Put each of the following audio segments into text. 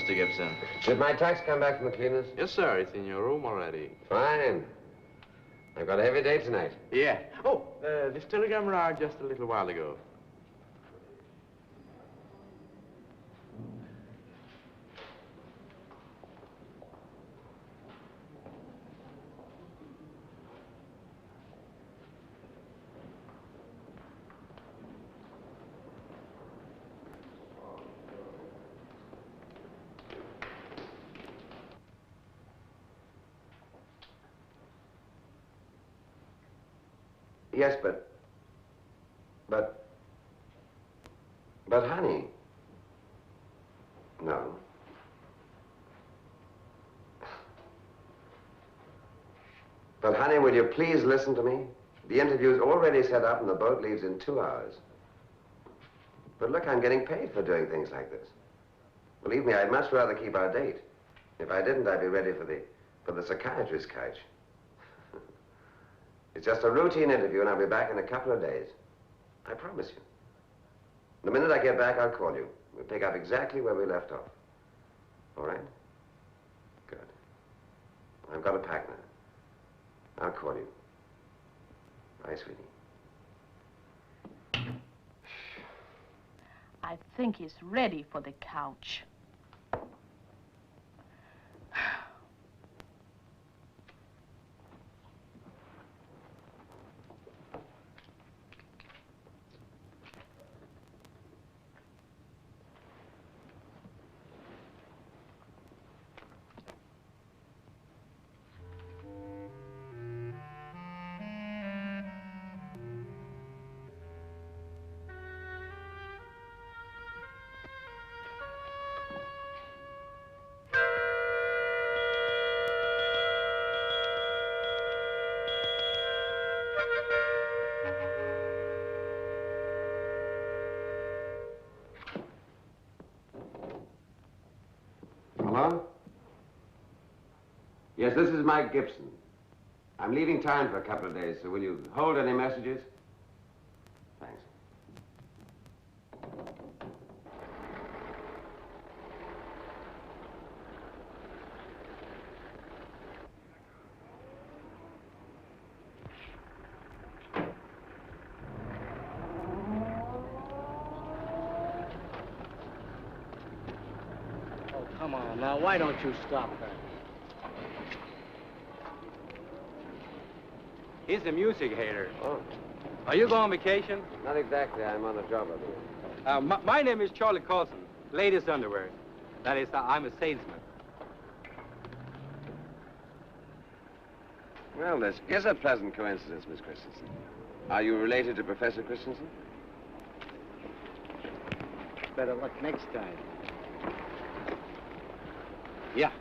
Mr. Gibson. Did my tax come back from the cleaners? Yes, sir. It's in your room already. Fine. I've got a heavy day tonight. Yeah. Oh, this telegram arrived just a little while ago. Yes, but honey. No. But honey, will you please listen to me? The interview's already set up and the boat leaves in 2 hours. But look, I'm getting paid for doing things like this. Believe me, I'd much rather keep our date. If I didn't, I'd be ready for the psychiatrist's couch. It's just a routine interview, and I'll be back in a couple of days. I promise you. The minute I get back, I'll call you. We'll pick up exactly where we left off. All right? Good. I've got to pack now. I'll call you. Bye, sweetie. I think he's ready for the couch. Hello? Yes, this is Mike Gibson. I'm leaving town for a couple of days, so will you hold any messages? Thanks. Come on, now, why don't you stop that? He's a music hater. Oh, Are you going on vacation? not exactly. I'm on a job over here. My name is Charlie Carlson, ladies' underwear. That is, I'm a salesman. Well, this is a pleasant coincidence, Miss Christensen. Are you related to Professor Christensen? Better luck next time. Yeah.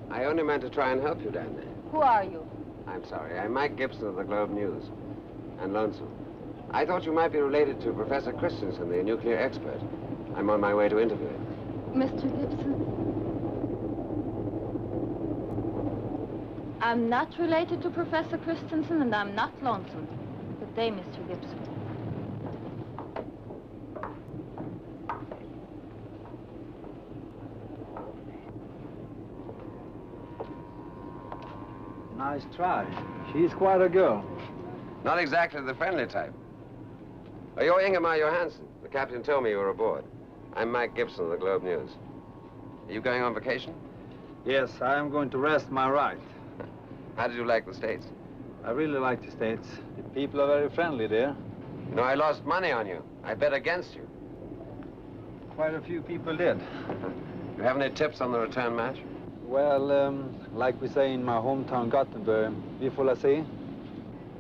I only meant to try and help you down there. Who are you? I'm sorry. I'm Mike Gibson of the Globe News. And lonesome. I thought you might be related to Professor Christensen, the nuclear expert. I'm on my way to interview him. Mr. Gibson? I'm not related to Professor Christensen, and I'm not lonesome. Good day, Mr. Gibson. Nice try. She's quite a girl. Not exactly the friendly type. Oh, you're Ingemar Johansson. The captain told me you were aboard. I'm Mike Gibson of the Globe News. Are you going on vacation? Yes, I am going to rest my right. How did you like the States? I really like the States. The people are very friendly there. You know, I lost money on you. I bet against you. Quite a few people did. You have any tips on the return match? Well, like we say in my hometown, Gothenburg, vi får la se.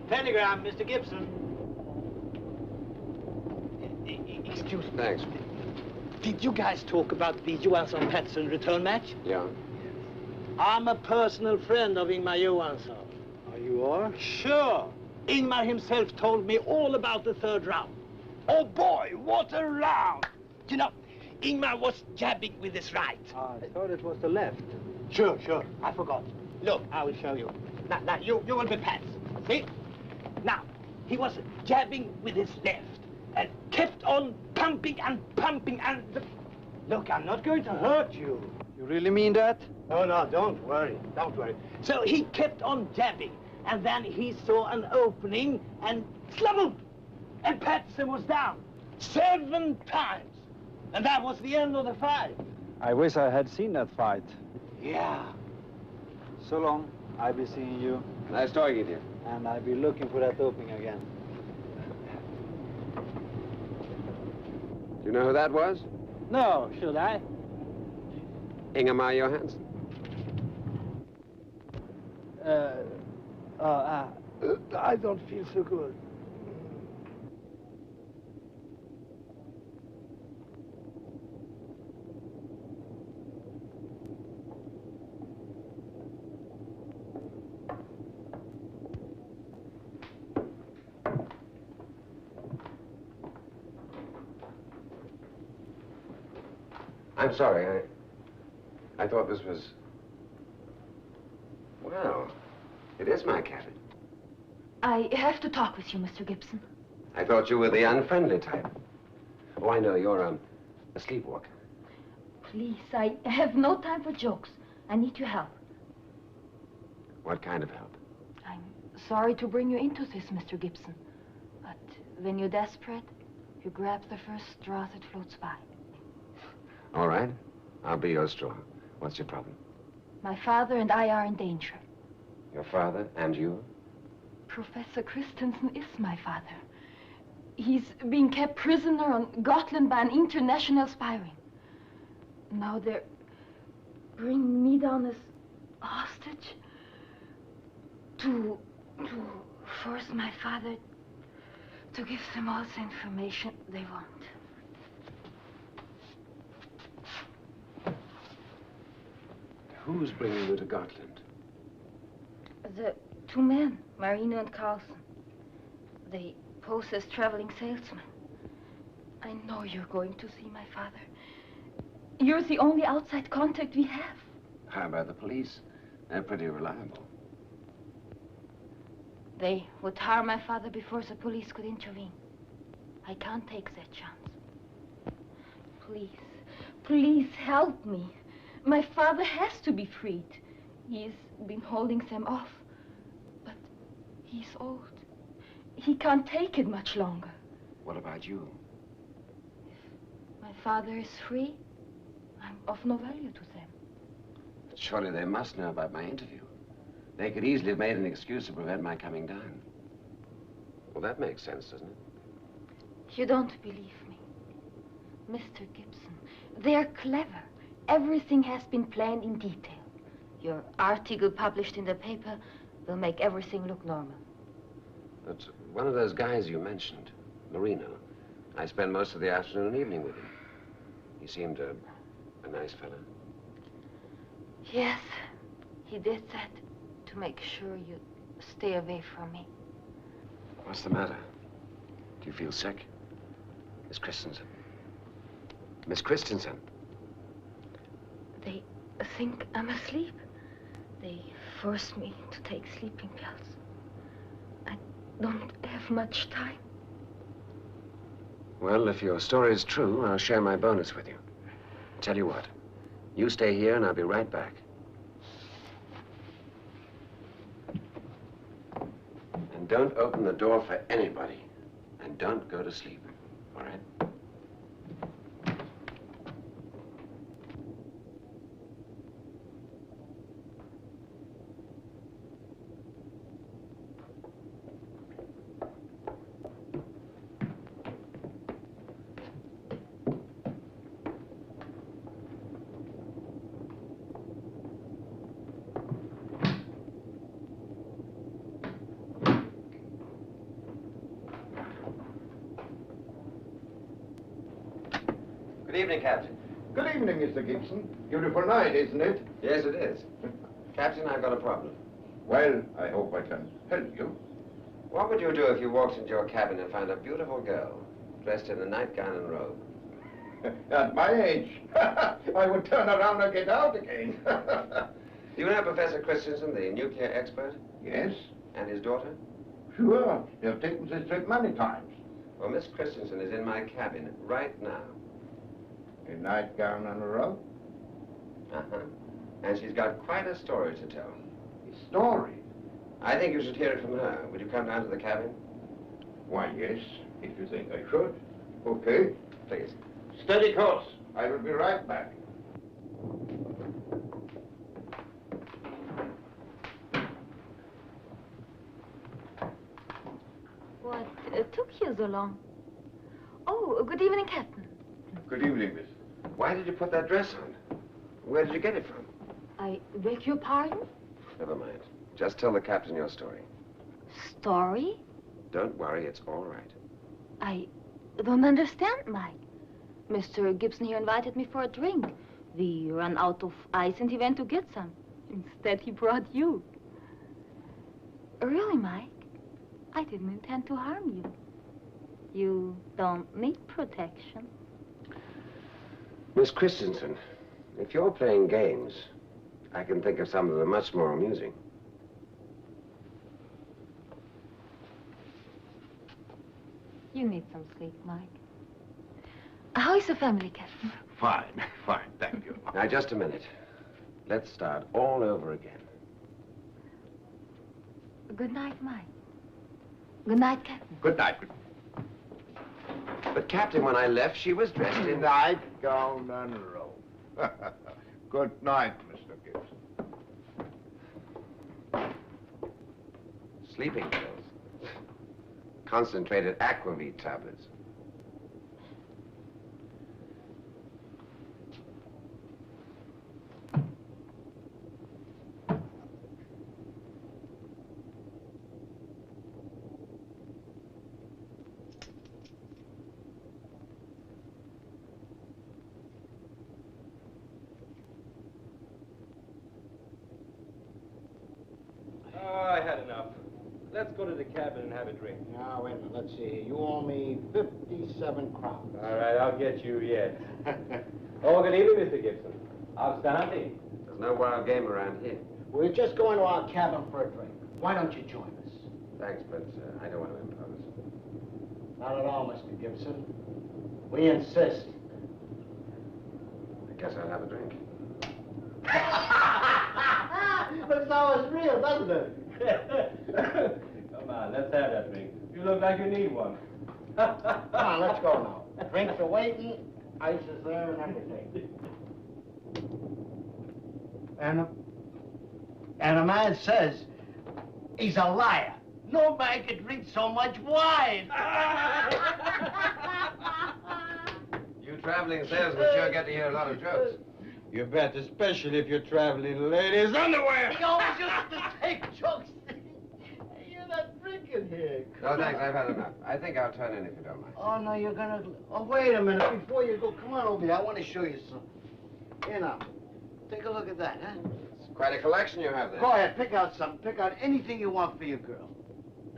Telegram, Mr. Gibson. Excuse me. Thanks. Did you guys talk about the Johansson Pettersson return match? Yeah. I'm a personal friend of Ingmar Johansson. Oh, you are? Sure. Ingmar himself told me all about the third round. Oh boy, what a round! You know, Ingmar was jabbing with his right. I thought it was the left. Sure, I forgot. Look, I will show you. Now, you will be past. See? Now, he was jabbing with his left and kept on pumping and... Look, I'm not going to hurt you. You really mean that? Oh, no, don't worry. So he kept on jabbing, and then he saw an opening and slumbled. And Pettersson was down 7 times. And that was the end of the fight. I wish I had seen that fight. Yeah. So long. I'll be seeing you. Nice talking to you. And I'll be looking for that opening again. Do you know who that was? No, should I? Ingemar Johansson. I don't feel so good. I'm sorry. I thought this was... Well, it is my cabin. I have to talk with you, Mr. Gibson. I thought you were the unfriendly type. Oh, I know. You're a sleepwalker. Please, I have no time for jokes. I need your help. What kind of help? I'm sorry to bring you into this, Mr. Gibson. But when you're desperate, you grab the first straw that floats by. All right. I'll be your straw. What's your problem? My father and I are in danger. Your father and you? Professor Christensen is my father. He's being kept prisoner on Gotland by an international spy ring. Now they're bringing me down as hostage to force my father to give them all the information they want. Who's bringing you to Gotland? The 2 men, Marino and Carlson. They pose as traveling salesmen. I know you're going to see my father. You're the only outside contact we have. How about the police? They're pretty reliable. They would harm my father before the police could intervene. I can't take that chance. Please help me. My father has to be freed. He's been holding them off. But he's old. He can't take it much longer. What about you? If my father is free, I'm of no value to them. But surely they must know about my interview. They could easily have made an excuse to prevent my coming down. Well, that makes sense, doesn't it? You don't believe me. Mr. Gibson, they're clever. Everything has been planned in detail. Your article published in the paper will make everything look normal. But one of those guys you mentioned, Marino, I spent most of the afternoon and evening with him. He seemed a nice fellow. Yes, he did that to make sure you stay away from me. What's the matter? Do you feel sick? Miss Christensen. Miss Christensen. They think I'm asleep. They force me to take sleeping pills. I don't have much time. Well, if your story is true, I'll share my bonus with you. Tell you what, you stay here and I'll be right back. And don't open the door for anybody. And don't go to sleep, all right? Good evening, Captain. Good evening, Mr. Gibson. Beautiful night, isn't it? Yes, it is. Captain, I've got a problem. Well, I hope I can help you. What would you do if you walked into your cabin and found a beautiful girl dressed in a nightgown and robe? At my age, I would turn around and get out again. Do you know Professor Christensen, the nuclear expert? Yes, And his daughter? sure. They've taken this trip many times. Well, Miss Christensen is in my cabin right now. A nightgown and a robe? Uh-huh. And she's got quite a story to tell. A story? I think you should hear it from her. Would you come down to the cabin? Why, yes, if you think I should. Okay. Please. Steady course. I will be right back. What took you so long? Oh, good evening, Captain. Good evening, miss. Why did you put that dress on? Where did you get it from? I beg your pardon? Never mind. Just tell the captain your story. Story? Don't worry, it's all right. I don't understand, Mike. Mr. Gibson here invited me for a drink. We ran out of ice and he went to get some. Instead, he brought you. Really, Mike? I didn't intend to harm you. You don't need protection. Miss Christensen, if you're playing games, I can think of some that are much more amusing. You need some sleep, Mike. How is the family, Captain? Fine, fine, thank you. Now, just a minute. Let's start all over again. Good night, Mike. Good night, Captain. Good night. But, Captain, when I left, she was dressed in... Nightgown and robe. Good night, Mr. Gibson. Sleeping pills. Concentrated aquavit tablets. Oh, I had enough. Let's go to the cabin and have a drink. Now, wait a minute. Let's see. You owe me 57 crowns. All right, I'll get you yet. Oh, good evening, Mr. Gibson. Outstanding. There's no wild game around here. We're just going to our cabin for a drink. Why don't you join us? Thanks, but I don't want to impose. Not at all, Mr. Gibson. We insist. I guess I'll have a drink. Looks almost real, doesn't it? Come on, let's have that drink. You look like you need one. Come on, let's go now. Drinks are waiting, ice is there and everything. And a man says he's a liar. No man can drink so much wine. You traveling salesmen sure get to hear a lot of jokes. You bet, especially if you're traveling in ladies' underwear. He always used to take jokes. You're not drinking here. No, thanks, I've had enough. I think I'll turn in if you don't mind. Oh, no, you're gonna... Oh, wait a minute. Before you go, come on over here. I want to show you something. Here now. Take a look at that, huh? It's quite a collection you have there. Go ahead, pick out something. Pick out anything you want for your girl.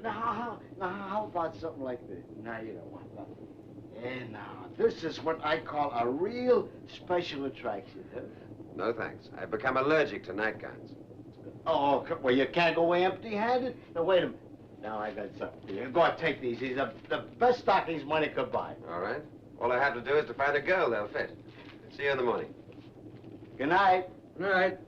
Now, how about something like this? Now, you don't want that. And now, this is what I call a real special attraction, huh? No, thanks. I've become allergic to nightgowns. Oh, well, you can't go away empty-handed. Now, wait a minute. Now, I got something for you. Go ahead, take these. These are the best stockings money could buy. All right. All I have to do is to find a girl they'll fit. See you in the morning. Good night. All right.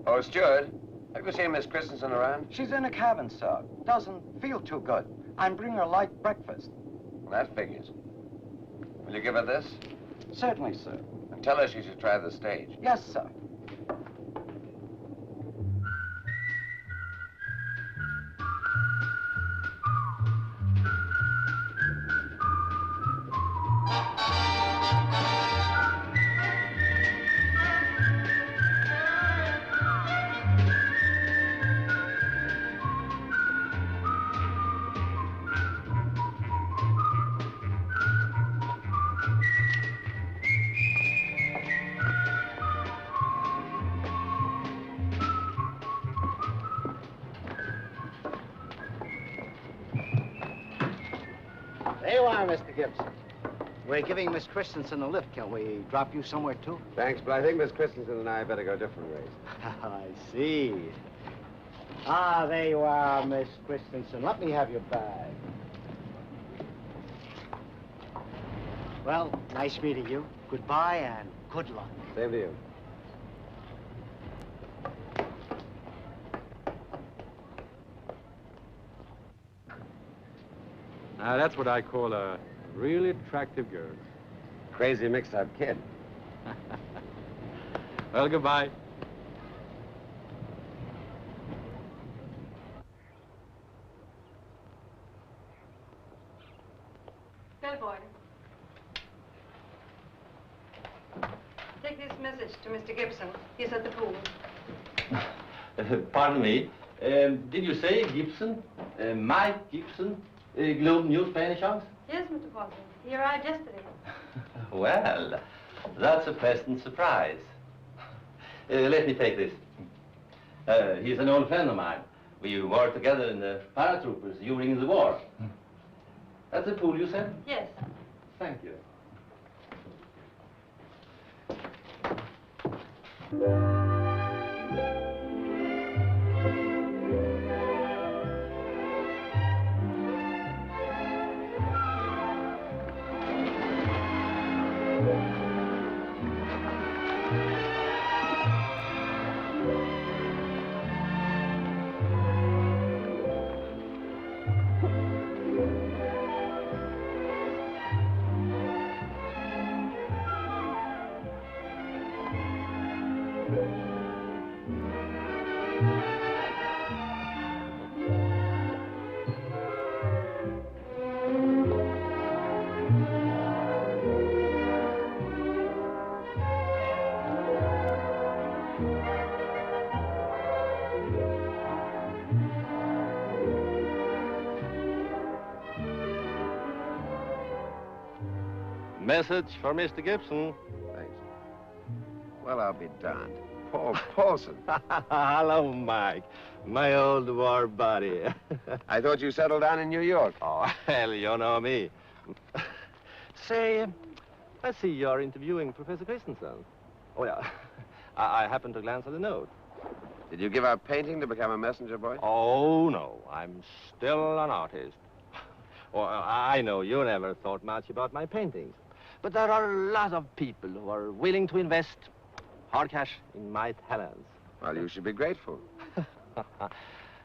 Oh, steward, have you seen Miss Christensen around? She's in a cabin, sir. Doesn't feel too good. I'm bringing her light breakfast. Well, that figures. Will you give her this? Certainly, sir. And tell her she should try the stage. Yes, sir. There you are, Mr. Gibson. We're giving Miss Christensen a lift. Can we drop you somewhere, too? Thanks, but I think Miss Christensen and I better go different ways. I see. Ah, there you are, Miss Christensen. Let me have your bag. Well, nice meeting you. Goodbye and good luck. Same to you. Now, that's what I call a really attractive girl. Crazy mixed-up kid. Well, goodbye. Bellboy. Take this message to Mr. Gibson. He's at the pool. Pardon me. Did you say Gibson? Mike Gibson? Globe News by any chance? Yes, Mr. Paulson. He arrived yesterday. Well, that's a pleasant surprise. Let me take this. He's an old friend of mine. We worked together in the paratroopers during the war. That's the pool you said? Yes. Thank you. Message for Mr. Gibson. Thanks. Well, I'll be darned. Paul Paulson. Hello, Mike. My old war buddy. I thought you settled down in New York. Oh, hell, you know me. Say, I see you're interviewing Professor Christensen. Oh, yeah. I happened to glance at the note. Did you give up painting to become a messenger boy? Oh, no. I'm still an artist. Well, I know you never thought much about my paintings. But there are a lot of people who are willing to invest hard cash in my talents. Well, you should be grateful.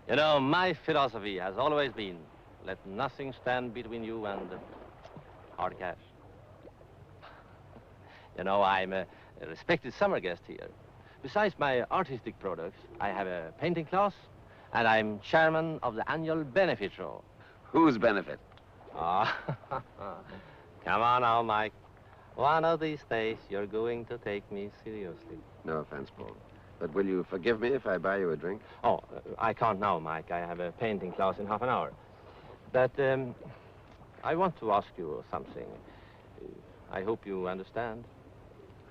You know, my philosophy has always been, let nothing stand between you and hard cash. You know, I'm a respected summer guest here. Besides my artistic products, I have a painting class, and I'm chairman of the annual benefit show. Whose benefit? Ah, come on now, Mike. One of these days, you're going to take me seriously. No offense, Paul. But will you forgive me if I buy you a drink? Oh, I can't now, Mike. I have a painting class in half an hour. But I want to ask you something. I hope you understand.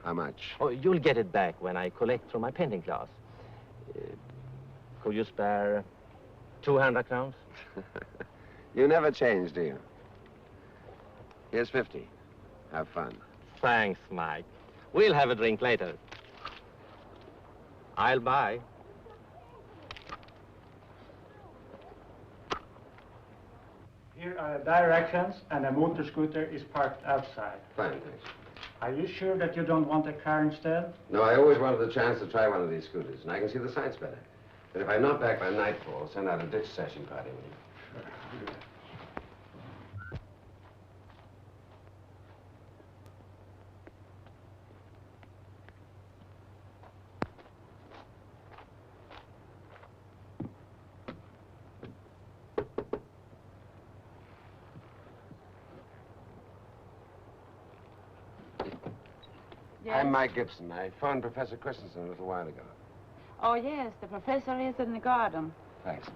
How much? Oh, you'll get it back when I collect from my painting class. Could you spare 200 crowns? You never change, do you? Here's 50. Have fun. Thanks, Mike. We'll have a drink later. I'll buy. Here are the directions, and a motor scooter is parked outside. Fine, thanks. Are you sure that you don't want a car instead? No, I always wanted the chance to try one of these scooters, and I can see the sights better. But if I'm not back by nightfall, I'll send out a ditch session party with you. Sure. Yes? I'm Mike Gibson. I phoned Professor Christensen a little while ago. Oh, yes. The professor is in the garden. Thanks.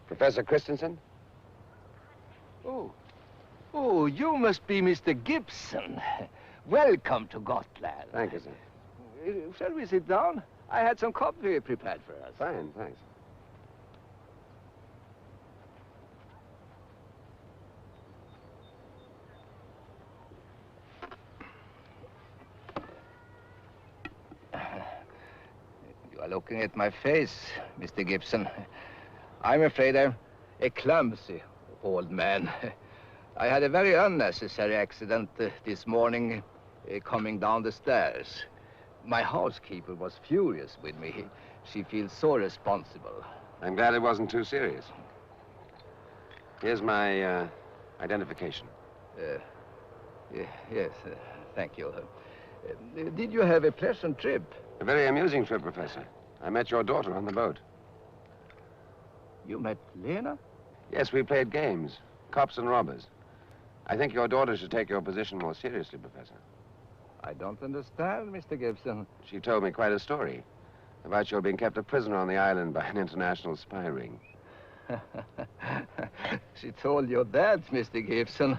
Professor Christensen? Oh, you must be Mr. Gibson. Welcome to Gotland. Thank you, sir. Shall we sit down? I had some coffee prepared for us. Fine, thanks. are looking at my face, Mr. Gibson. I'm afraid I'm a clumsy old man. I had a very unnecessary accident this morning coming down the stairs. My housekeeper was furious with me. She feels so responsible. I'm glad it wasn't too serious. Here's my identification. Yes, thank you. Did you have a pleasant trip? A very amusing trip, Professor. I met your daughter on the boat. You met Lena? Yes, we played games. Cops and robbers. I think your daughter should take your position more seriously, Professor. I don't understand, Mr. Gibson. She told me quite a story about your being kept a prisoner on the island by an international spy ring. She told you that, Mr. Gibson.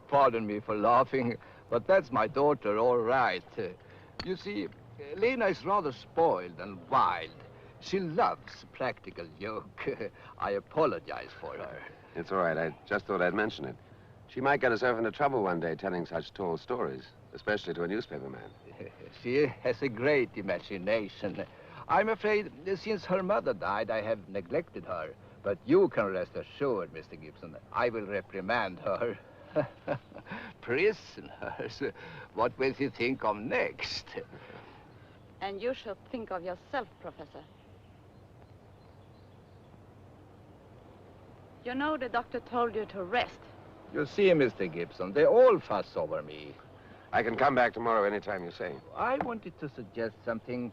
Pardon me for laughing, but that's my daughter, all right. You see, Lena is rather spoiled and wild. She loves practical joke. I apologize for her. It's all right. I just thought I'd mention it. She might get herself into trouble one day telling such tall stories, especially to a newspaper man. She has a great imagination. I'm afraid since her mother died, I have neglected her. But you can rest assured, Mr. Gibson, I will reprimand her. Prisoners, what will she think of next? And you should think of yourself, Professor. You know the doctor told you to rest. You see, Mr. Gibson, they all fuss over me. I can come back tomorrow anytime you say. I wanted to suggest something.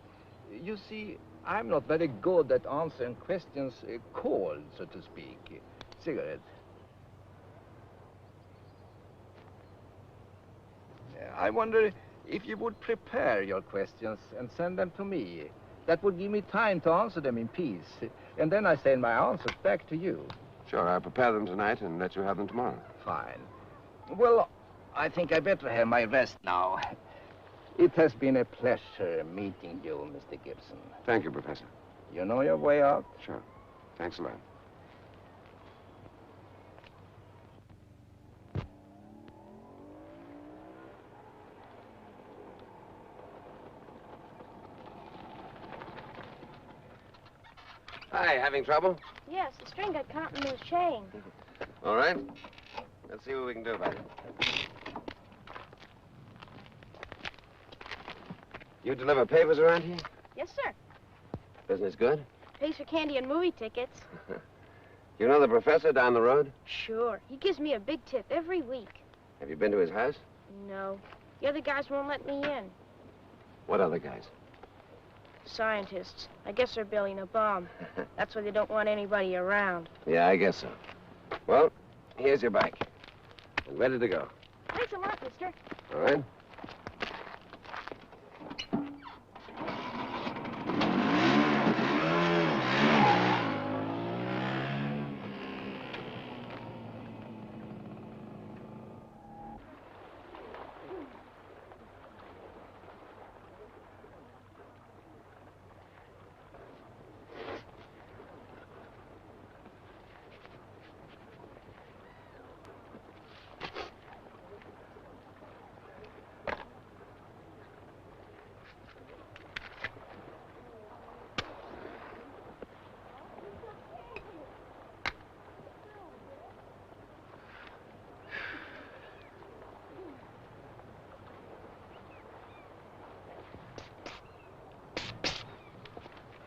You see, I'm not very good at answering questions cold, so to speak. Cigarette. I wonder if you would prepare your questions and send them to me. That would give me time to answer them in peace. And then I send my answers back to you. Sure, I'll prepare them tonight and let you have them tomorrow. Fine. Well, I think I better have my rest now. It has been a pleasure meeting you, Mr. Gibson. Thank you, Professor. You know your way out? Sure. Thanks a lot. Hi, having trouble? Yes, the string got caught in his chain. All right. Let's see what we can do about it. You deliver papers around here? Yes, sir. Business good? Pays for candy and movie tickets. You know the professor down the road? Sure. He gives me a big tip every week. Have you been to his house? No. The other guys won't let me in. What other guys? Scientists. I guess they're building a bomb. That's why they don't want anybody around. Yeah, I guess so. Well, here's your bike. And ready to go. Thanks a lot, mister. All right?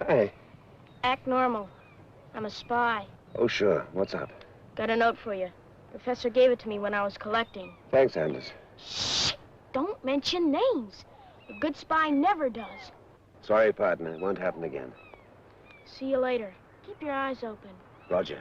Hi. Act normal. I'm a spy. Oh, sure. What's up? Got a note for you. Professor gave it to me when I was collecting. Thanks, Anders. Shh! Don't mention names. A good spy never does. Sorry, partner. It won't happen again. See you later. Keep your eyes open. Roger.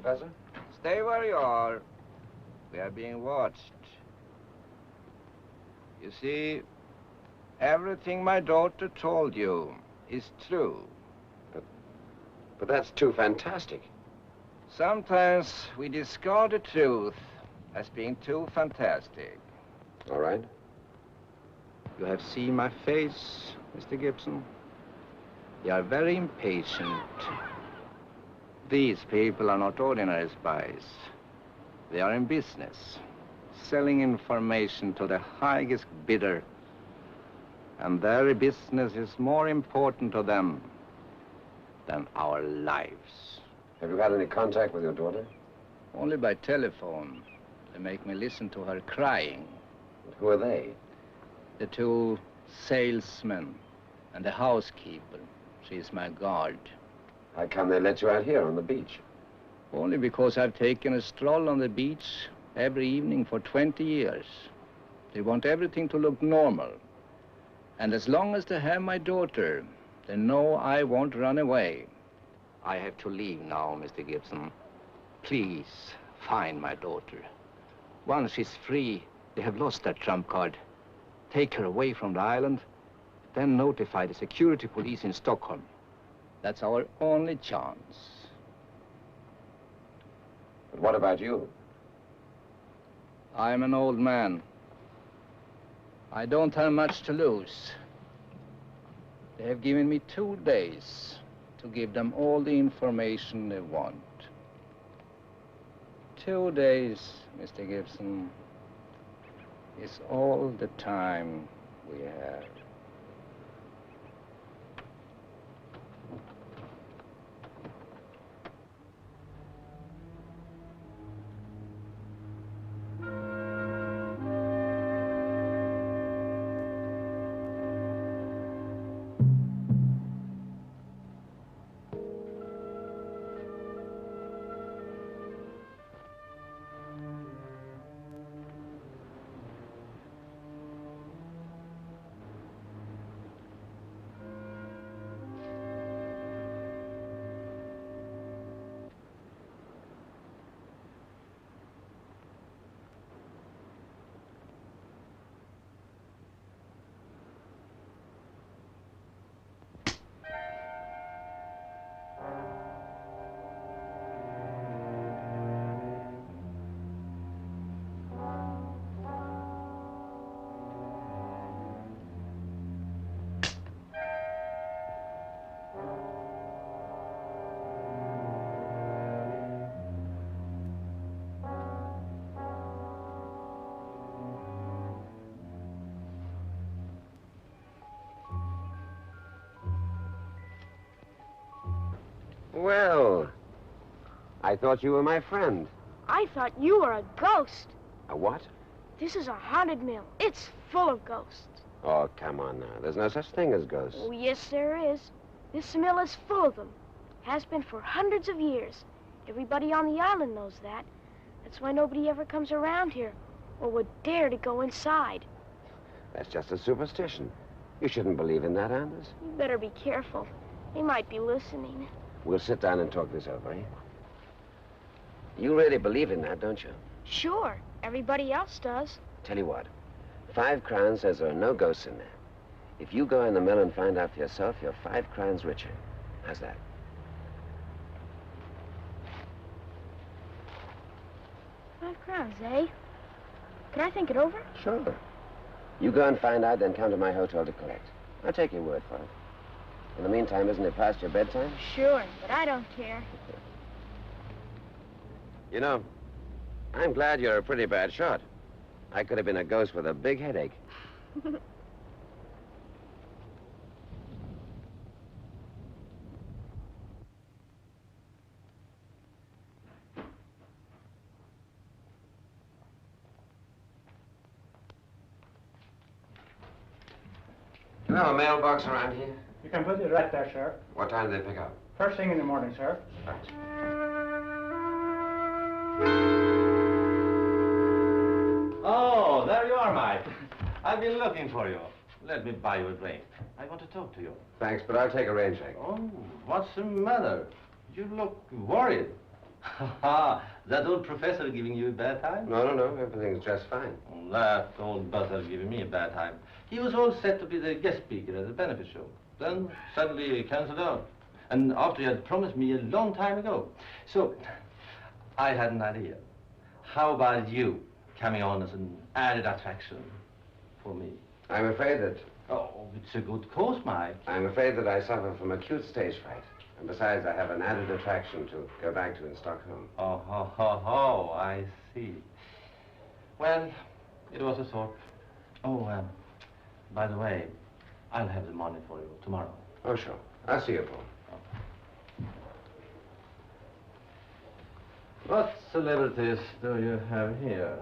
Professor? Stay where you are. We are being watched. You see, everything my daughter told you is true. But that's too fantastic. Sometimes we discard the truth as being too fantastic. All right. You have seen my face, Mr. Gibson. You are very impatient. These people are not ordinary spies. They are in business, selling information to the highest bidder. And their business is more important to them than our lives. Have you had any contact with your daughter? Only by telephone. They make me listen to her crying. But who are they? The two salesmen and the housekeeper. She's my guard. How come they let you out here on the beach? Only because I've taken a stroll on the beach every evening for 20 years. They want everything to look normal. And as long as they have my daughter, they know I won't run away. I have to leave now, Mr. Gibson. Please, find my daughter. Once she's free, they have lost that trump card. Take her away from the island, then notify the security police in Stockholm. That's our only chance. But what about you? I'm an old man. I don't have much to lose. They have given me 2 days to give them all the information they want. 2 days, Mr. Gibson, is all the time we have. Well, I thought you were my friend. I thought you were a ghost. A what? This is a haunted mill. It's full of ghosts. Oh, come on now. There's no such thing as ghosts. Oh, yes, there is. This mill is full of them. Has been for hundreds of years. Everybody on the island knows that. That's why nobody ever comes around here or would dare to go inside. That's just a superstition. You shouldn't believe in that, Anders. You better be careful. They might be listening. We'll sit down and talk this over, eh? You really believe in that, don't you? Sure. Everybody else does. Tell you what. 5 crowns says there are no ghosts in there. If you go in the mill and find out for yourself, you're 5 crowns richer. How's that? 5 crowns, eh? Can I think it over? Sure. You go and find out, then come to my hotel to collect. I'll take your word for it. In the meantime, isn't it past your bedtime? Sure, but I don't care. You know, I'm glad you're a pretty bad shot. I could have been a ghost with a big headache. You have a mailbox around here? You can put it right there, sir. What time do they pick up? First thing in the morning, sir. Thanks. Oh, there you are, Mike. I've been looking for you. Let me buy you a drink. I want to talk to you. Thanks, but I'll take a rain check. Oh, what's the matter? You look worried. That old professor giving you a bad time? No, no, no. Everything's just fine. That old buzzer giving me a bad time. He was all set to be the guest speaker at the benefit show. Then suddenly he canceled out. And after he had promised me a long time ago. So, I had an idea. How about you coming on as an added attraction for me? I'm afraid that... Oh, it's a good cause, Mike. I'm afraid that I suffer from acute stage fright. And besides, I have an added attraction to go back to in Stockholm. Oh, I see. Well, it was a thought. Oh, by the way, I'll have the money for you tomorrow. Oh, sure. I'll see you, Paul. What celebrities do you have here?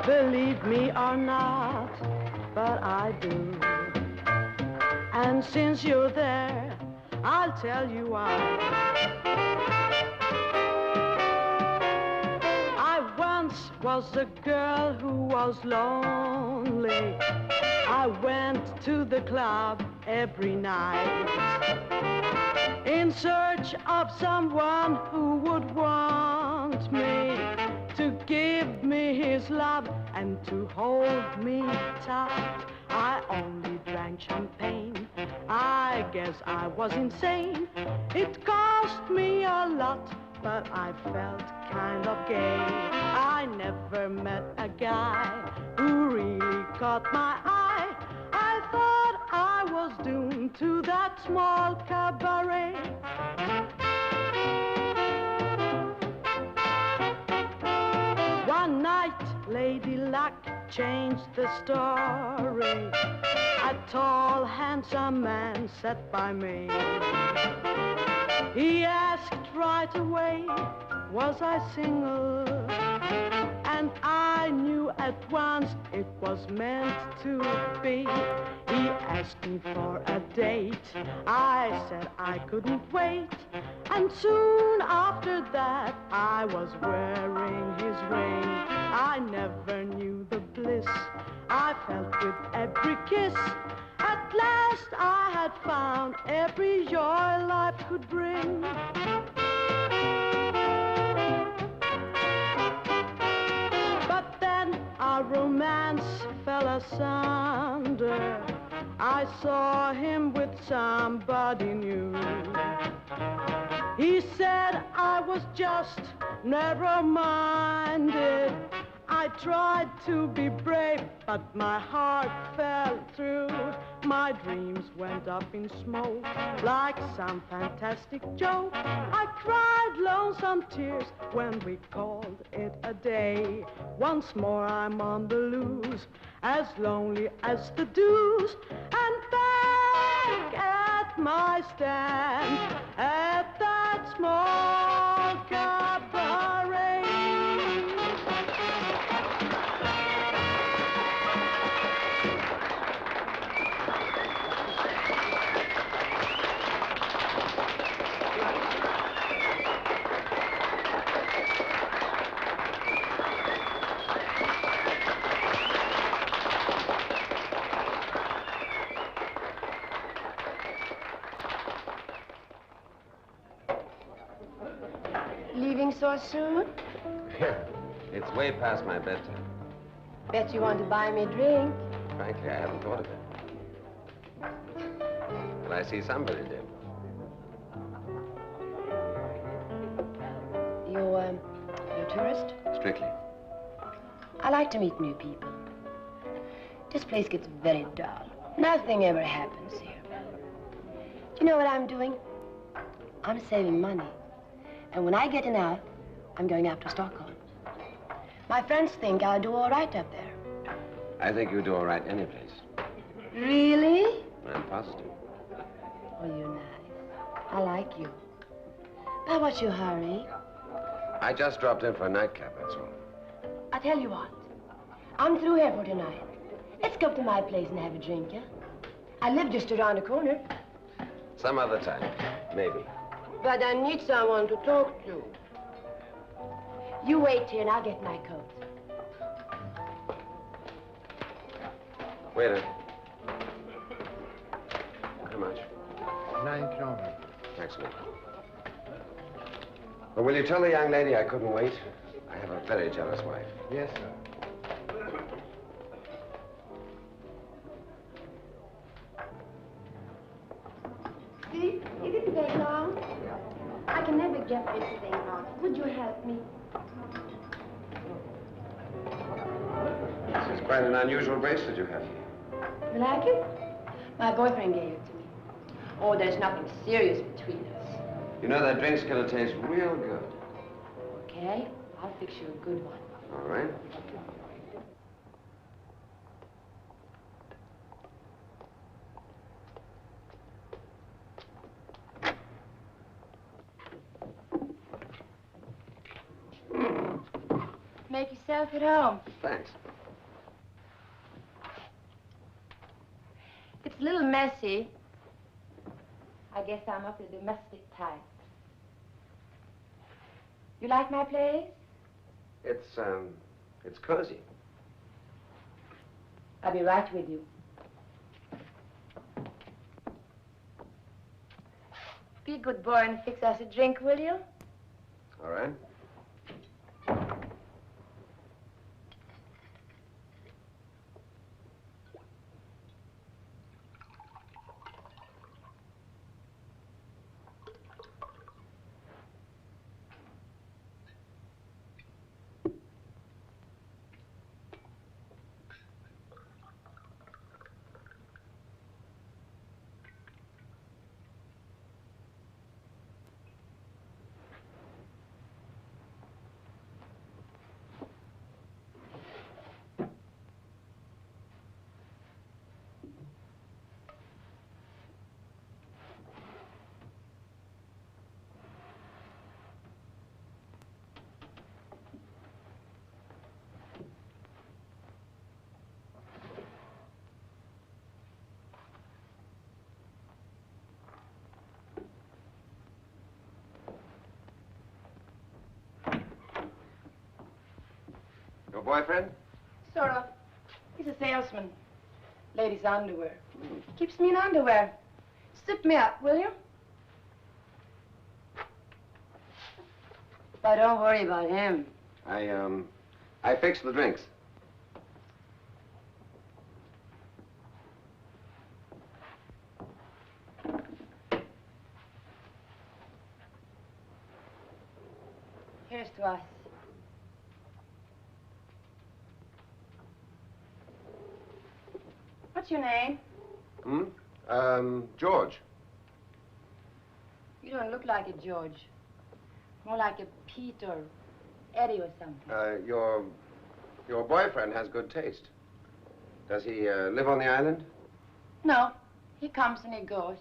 Believe me or not, but I do. And since you're there, I'll tell you why. I once was a girl who was lonely. I went to the club every night in search of someone who would want me, to give me his love and to hold me tight. I only drank champagne. I guess I was insane. It cost me a lot, but I felt kind of gay. I never met a guy who really caught my eye. I thought I was doomed to that small cabaret. One night, Lady Luck changed the story. A tall, handsome man sat by me. He asked right away, was I single? And I knew at once it was meant to be. He asked me for a date. I said I couldn't wait. And soon after that, I was wearing his ring. I never knew the bliss I felt with every kiss. At last I had found every joy life could bring. But then our romance fell asunder. I saw him with somebody new. He said I was just narrow-minded. I tried to be brave, but my heart fell through. My dreams went up in smoke like some fantastic joke. I cried lonesome tears when we called it a day. Once more I'm on the loose, as lonely as the deuce, and back at my stand at that small cabaret. Leaving so soon? Yeah, it's way past my bedtime. Bet you want to buy me a drink. Frankly, I haven't thought of it. But I see somebody did. You're a tourist? Strictly. I like to meet new people. This place gets very dull. Nothing ever happens here. Do you know what I'm doing? I'm saving money. And when I get an out, I'm going up to Stockholm. My friends think I'll do all right up there. I think you do all right any place. Really? I'm positive. Oh, you're nice. I like you. But what's your hurry? I just dropped in for a nightcap, that's all. I tell you what, I'm through here for tonight. Let's go up to my place and have a drink, yeah? I live just around the corner. Some other time, maybe. But I need someone to talk to. You wait here and I'll get my coat. Waiter. How much? 9 kroner. Excellent. Well, will you tell the young lady I couldn't wait? I have a very jealous wife. Yes, sir. See, it didn't take long. I can never get this thing on. Would you help me? This is quite an unusual bracelet you have. You like it? My boyfriend gave it to me. Oh, there's nothing serious between us. You know that drink's gonna taste real good. Okay, I'll fix you a good one. All right? Make yourself at home. Thanks. It's a little messy. I guess I'm of the domestic type. You like my place? It's cozy. I'll be right with you. Be a good boy and fix us a drink, will you? All right? Your boyfriend? Sort of. He's a salesman. Ladies' underwear. Keeps me in underwear. Strip me up, will you? But don't worry about him. I fixed the drinks. Here's to us. What's your name? George. You don't look like a George. More like a Pete or Eddie or something. Your boyfriend has good taste. Does he live on the island? No, he comes and he goes.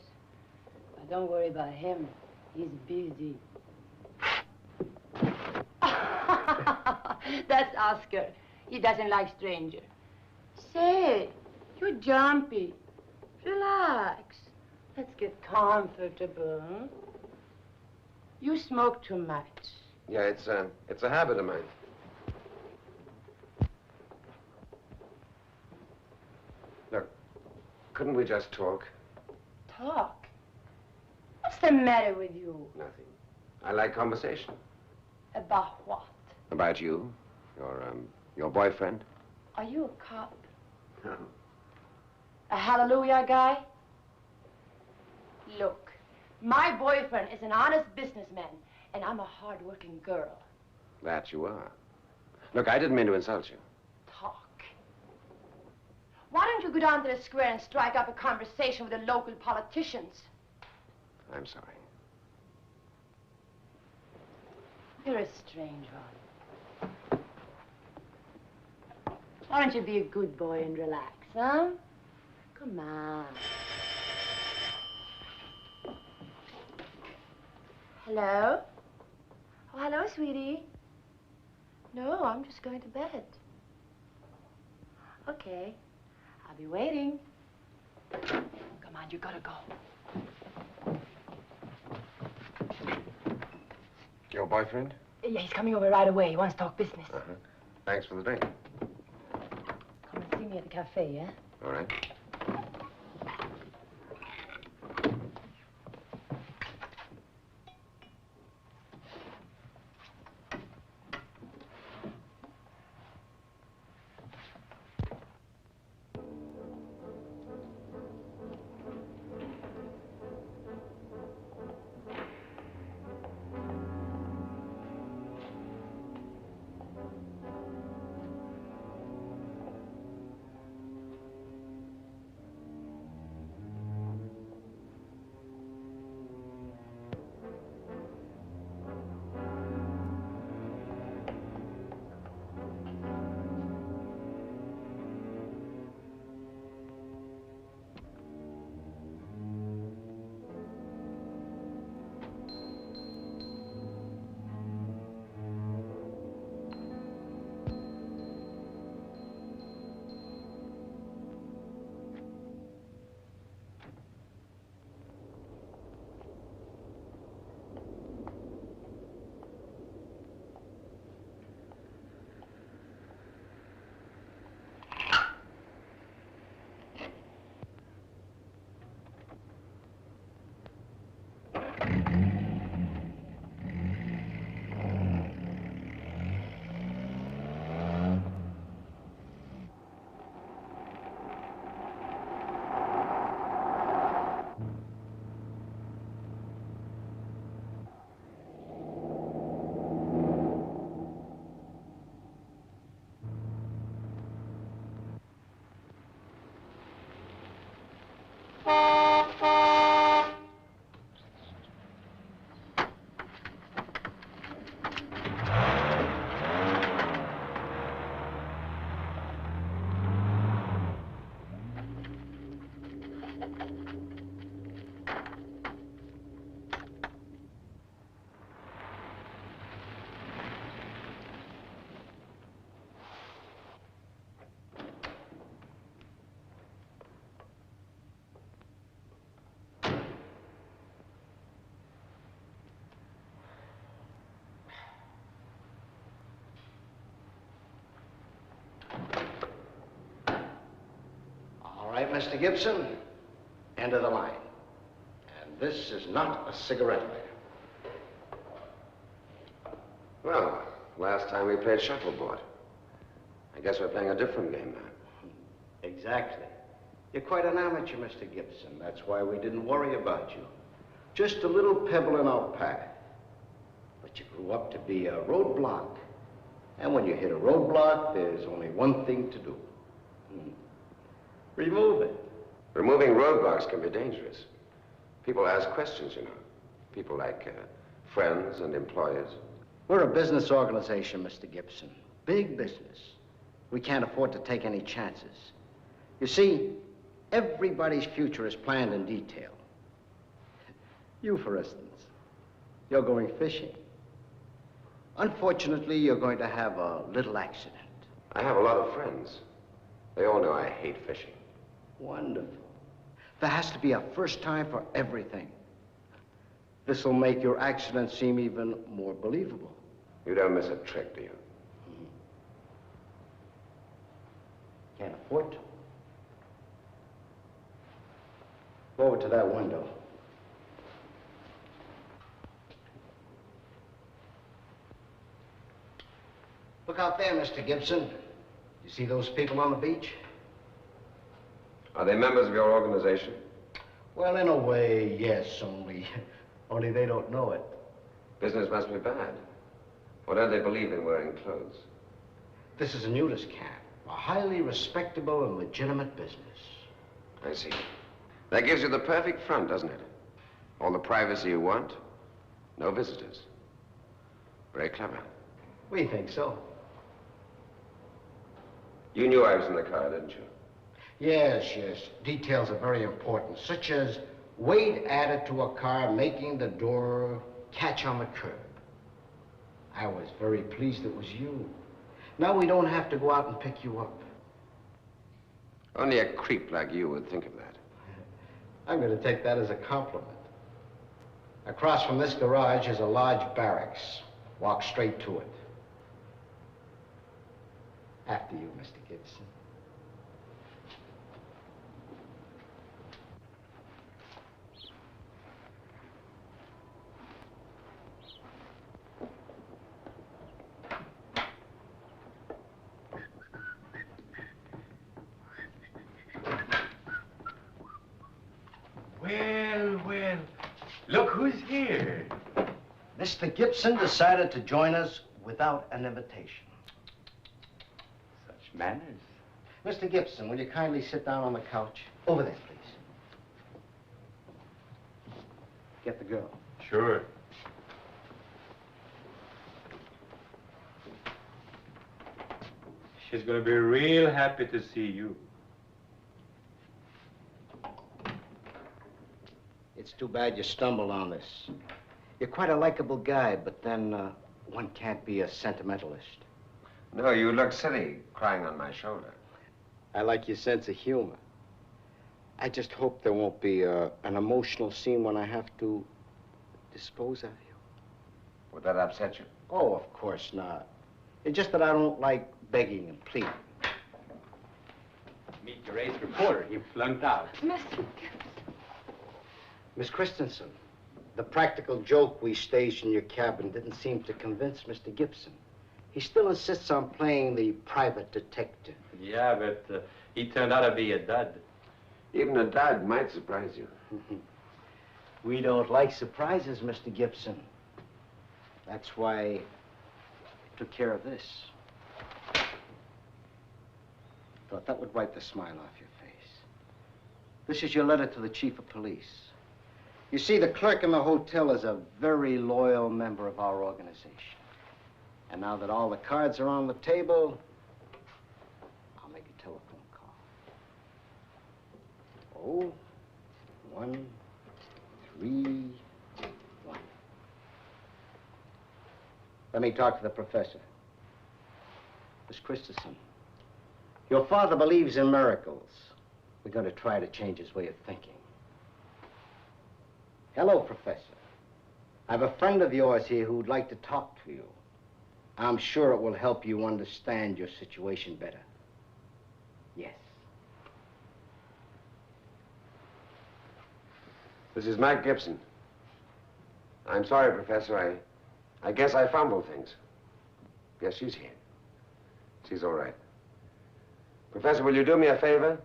But don't worry about him. He's busy. That's Oscar. He doesn't like strangers. Say, you're jumpy. Relax. Let's get comfortable. You smoke too much. Yeah, it's a habit of mine. Look, couldn't we just talk? Talk? What's the matter with you? Nothing. I like conversation. About what? About you, your boyfriend. Are you a cop? No. A hallelujah guy? Look, my boyfriend is an honest businessman, and I'm a hard-working girl. That you are. Look, I didn't mean to insult you. Talk. Why don't you go down to the square and strike up a conversation with the local politicians? I'm sorry. You're a strange one. Why don't you be a good boy and relax, huh? Come on. Hello? Oh, hello, sweetie. No, I'm just going to bed. Okay. I'll be waiting. Come on, you gotta go. Your boyfriend? Yeah, he's coming over right away. He wants to talk business. Uh-huh. Thanks for the drink. Come and see me at the cafe, yeah? All right. All right, Mr. Gibson, end of the line. And this is not a cigarette lighter. Well, last time we played shuffleboard. I guess we're playing a different game now. Exactly. You're quite an amateur, Mr. Gibson. That's why we didn't worry about you. Just a little pebble in our path. But you grew up to be a roadblock. And when you hit a roadblock, there's only one thing to do. Remove it. Removing roadblocks can be dangerous. People ask questions, you know. People like friends and employers. We're a business organization, Mr. Gibson. Big business. We can't afford to take any chances. You see, everybody's future is planned in detail. You, for instance, you're going fishing. Unfortunately, you're going to have a little accident. I have a lot of friends. They all know I hate fishing. Wonderful. There has to be a first time for everything. This will make your accident seem even more believable. You don't miss a trick, do you? Can't afford to. Go over to that window. Look out there, Mr. Gibson. You see those people on the beach? Are they members of your organization? Well, in a way, yes, only they don't know it. Business must be bad. Or don't they believe in wearing clothes? This is a nudist camp, a highly respectable and legitimate business. I see. That gives you the perfect front, doesn't it? All the privacy you want, no visitors. Very clever. We think so. You knew I was in the car, didn't you? Yes, yes. Details are very important, such as weight added to a car making the door catch on the curb. I was very pleased it was you. Now we don't have to go out and pick you up. Only a creep like you would think of that. I'm going to take that as a compliment. Across from this garage is a large barracks. Walk straight to it. After you, Mr. Gibson. Well, well, look who's here. Mr. Gibson decided to join us without an invitation. Such manners. Mr. Gibson, will you kindly sit down on the couch? Over there, please. Get the girl. Sure. She's gonna be real happy to see you. It's too bad you stumbled on this. You're quite a likable guy, but then one can't be a sentimentalist. No, you look silly crying on my shoulder. I like your sense of humor. I just hope there won't be an emotional scene when I have to dispose of you. Would that upset you? Oh, of course not. It's just that I don't like begging and pleading. Meet your ace reporter. He flunked out. Mr. Miss Christensen, the practical joke we staged in your cabin didn't seem to convince Mr. Gibson. He still insists on playing the private detective. Yeah, but he turned out to be a dud. Even a dud might surprise you. We don't like surprises, Mr. Gibson. That's why I took care of this. Thought that would wipe the smile off your face. This is your letter to the chief of police. You see, the clerk in the hotel is a very loyal member of our organization. And now that all the cards are on the table, I'll make a telephone call. 0131. Let me talk to the professor. Miss Christensen, your father believes in miracles. We're going to try to change his way of thinking. Hello, Professor. I have a friend of yours here who'd like to talk to you. I'm sure it will help you understand your situation better. Yes. This is Mac Gibson. I'm sorry, Professor. I guess I fumbled things. Yes, she's here. She's all right. Professor, will you do me a favor?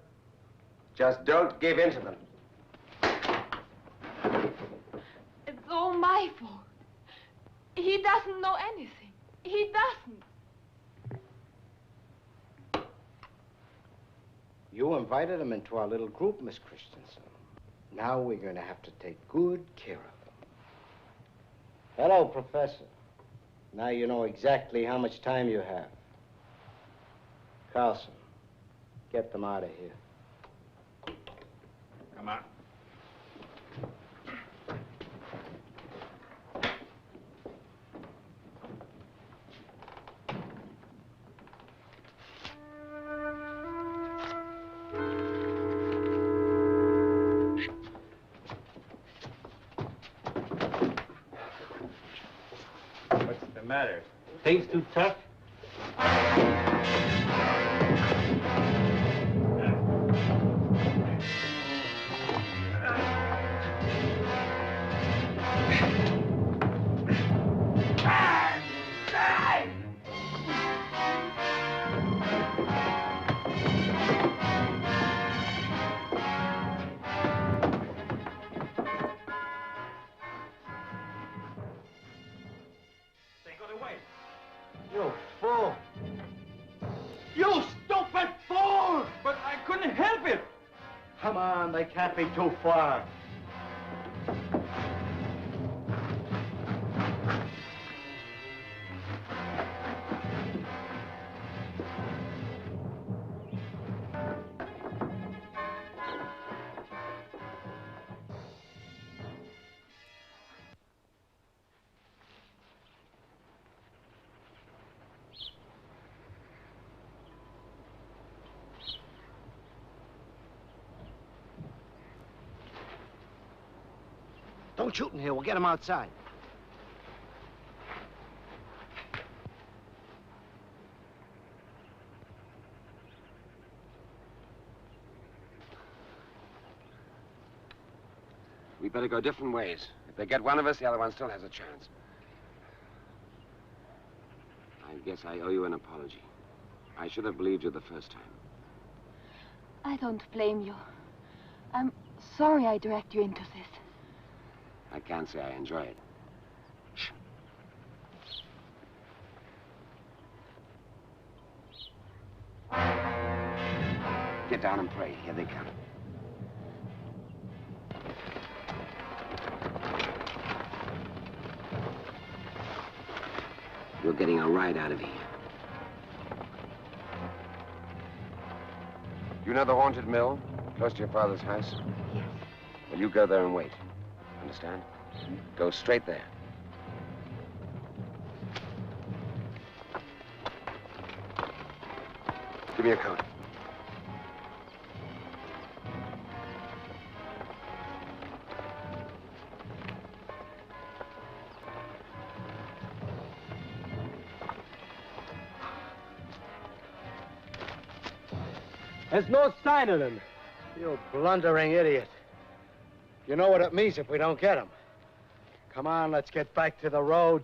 Just don't give in to them. It's all my fault. He doesn't know anything. He doesn't. You invited him into our little group, Miss Christensen. Now we're going to have to take good care of him. Hello, Professor. Now you know exactly how much time you have. Carlson, get them out of here. Come on. What's the matter? Things too tough? You fool! You stupid fool! But I couldn't help it! Come on, they can't be too far. Don't shoot in here. We'll get him outside. We better go different ways. If they get one of us, the other one still has a chance. I guess I owe you an apology. I should have believed you the first time. I don't blame you. I'm sorry I dragged you into this. I can't say I enjoy it. Shh. Get down and pray. Here they come. You're getting a ride out of here. You know the haunted mill, close to your father's house? Yes. Well, you go there and wait. Understand? Go straight there. Give me a coat. There's no sign of them. You blundering idiot. You know what it means if we don't get him. Come on, let's get back to the road.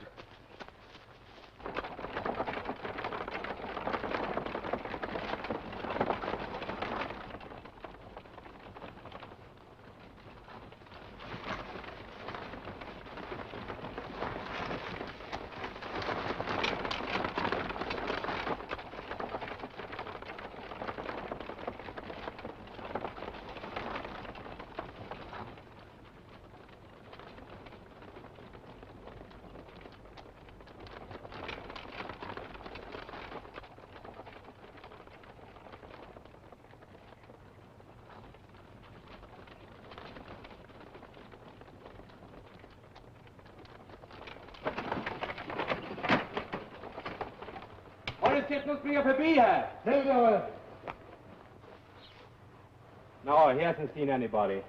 Nu springer förbi här. No, he hasn't seen anybody.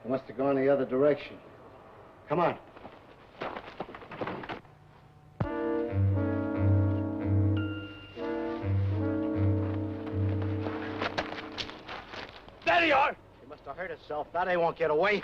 He must have gone the other direction. Come on. There you are! She must have hurt herself. That they won't get away.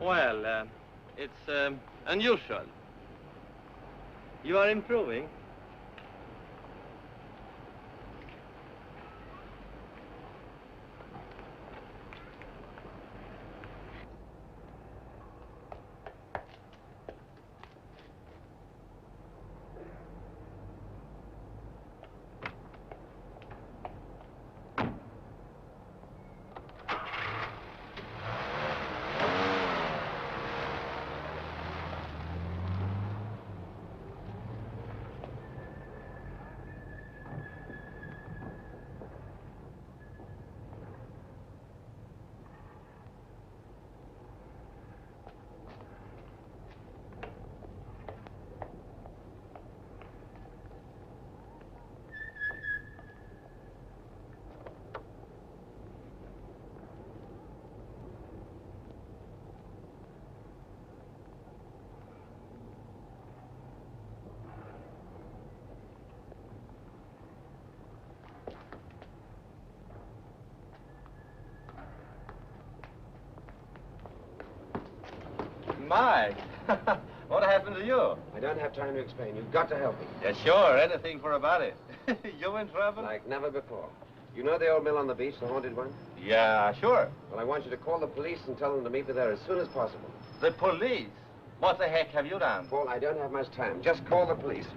Well, it's unusual. You are improving. Mike, what happened to you? I don't have time to explain. You've got to help me. Yeah, sure. Anything for a buddy. You in trouble? Like never before. You know the old mill on the beach, the haunted one? Yeah, sure. Well, I want you to call the police and tell them to meet me there as soon as possible. The police? What the heck have you done? Paul, I don't have much time. Just call the police.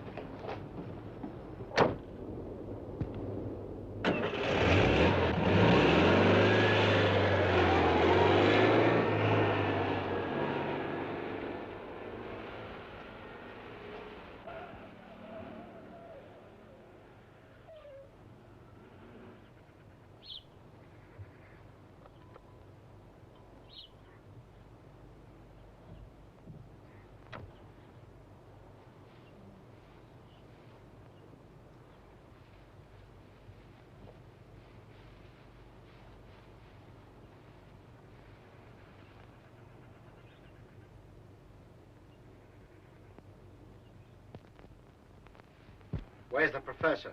Where's the professor?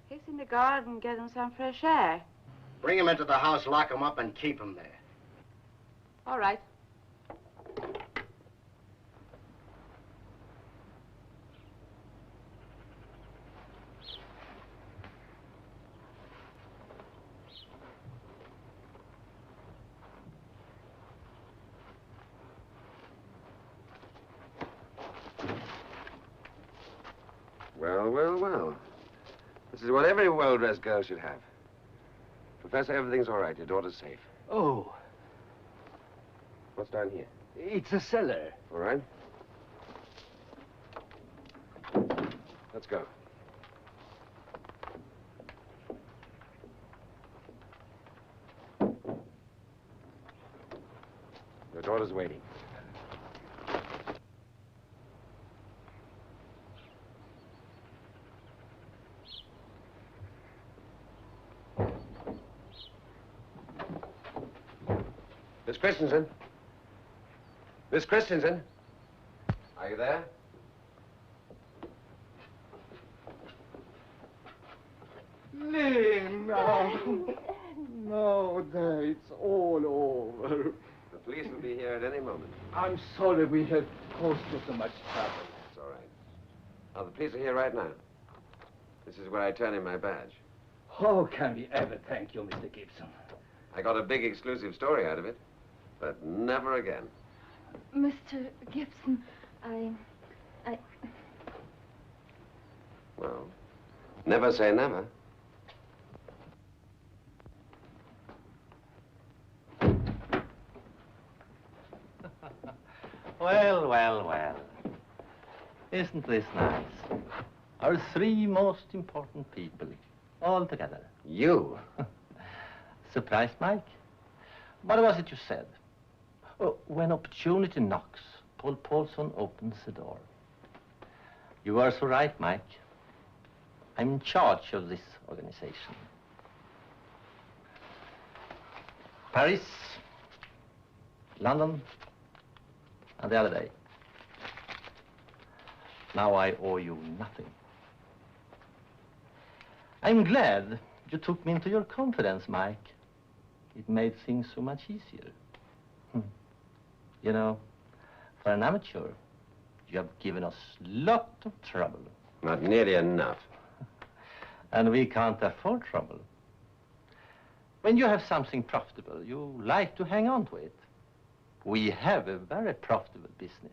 He's in the garden getting some fresh air. Bring him into the house, lock him up, and keep him there. All right. Well, well, well. This is what every well-dressed girl should have. Professor, everything's all right. Your daughter's safe. Oh, What's down here? it's a cellar. All right. Let's go. Your daughter's waiting. Miss Christensen? Miss Christensen? Are you there? Lena! No, there, it's all over. The police will be here at any moment. I'm sorry we have caused you so much trouble. It's all right. Now, the police are here right now. This is where I turn in my badge. How can we ever thank you, Mr. Gibson? I got a big exclusive story out of it, but never again. Mr. Gibson, I... Well, never say never. Well, well, well. Isn't this nice? Our three most important people, all together. You? Surprised, Mike? What was it you said? Oh, when opportunity knocks, Paul Paulson opens the door. You are so right, Mike. I'm in charge of this organization. Paris, London, and the other day. Now I owe you nothing. I'm glad you took me into your confidence, Mike. It made things so much easier. You know, for an amateur, you have given us a lot of trouble. Not nearly enough. And we can't afford trouble. When you have something profitable, you like to hang on to it. We have a very profitable business.